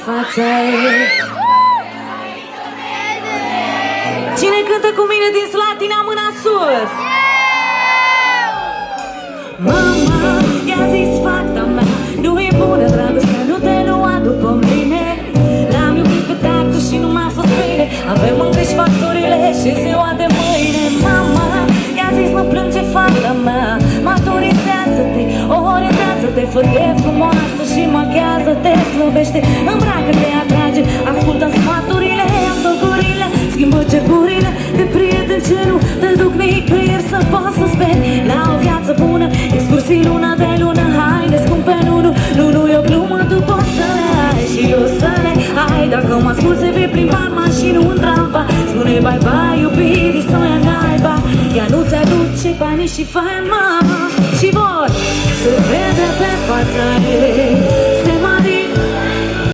fața ei. Cine cântă cu mine din Slatina, mâna sus? Mama, i-a zis fata mea, nu e bună dragostea, nu te lua după mine. L-am iubit pe tată și nu m-a fost bine, avem încă-și factorile și ziua de mâine. Mama, i-a zis nu plânge fata mea, maturizează-te, orientează-te, fă-te frumoasă și machează-te, slăbește, îmbracă-te, atrage, ascultă sfaturile, autogurile, schimbă cercurile de prieten ce nu te duc nicăieri să poți să speri la o viață bună, excursii luna de lună, haide scumpe, nu e o glumă, tu poți să le ai și eu să le ai. Dacă mă ascult se vei plimba în mașină, în tramvai, spune bye-bye iubirii să ia naiba. Ea nu ți-aduce banii și faima și vor să vede pe fața ei.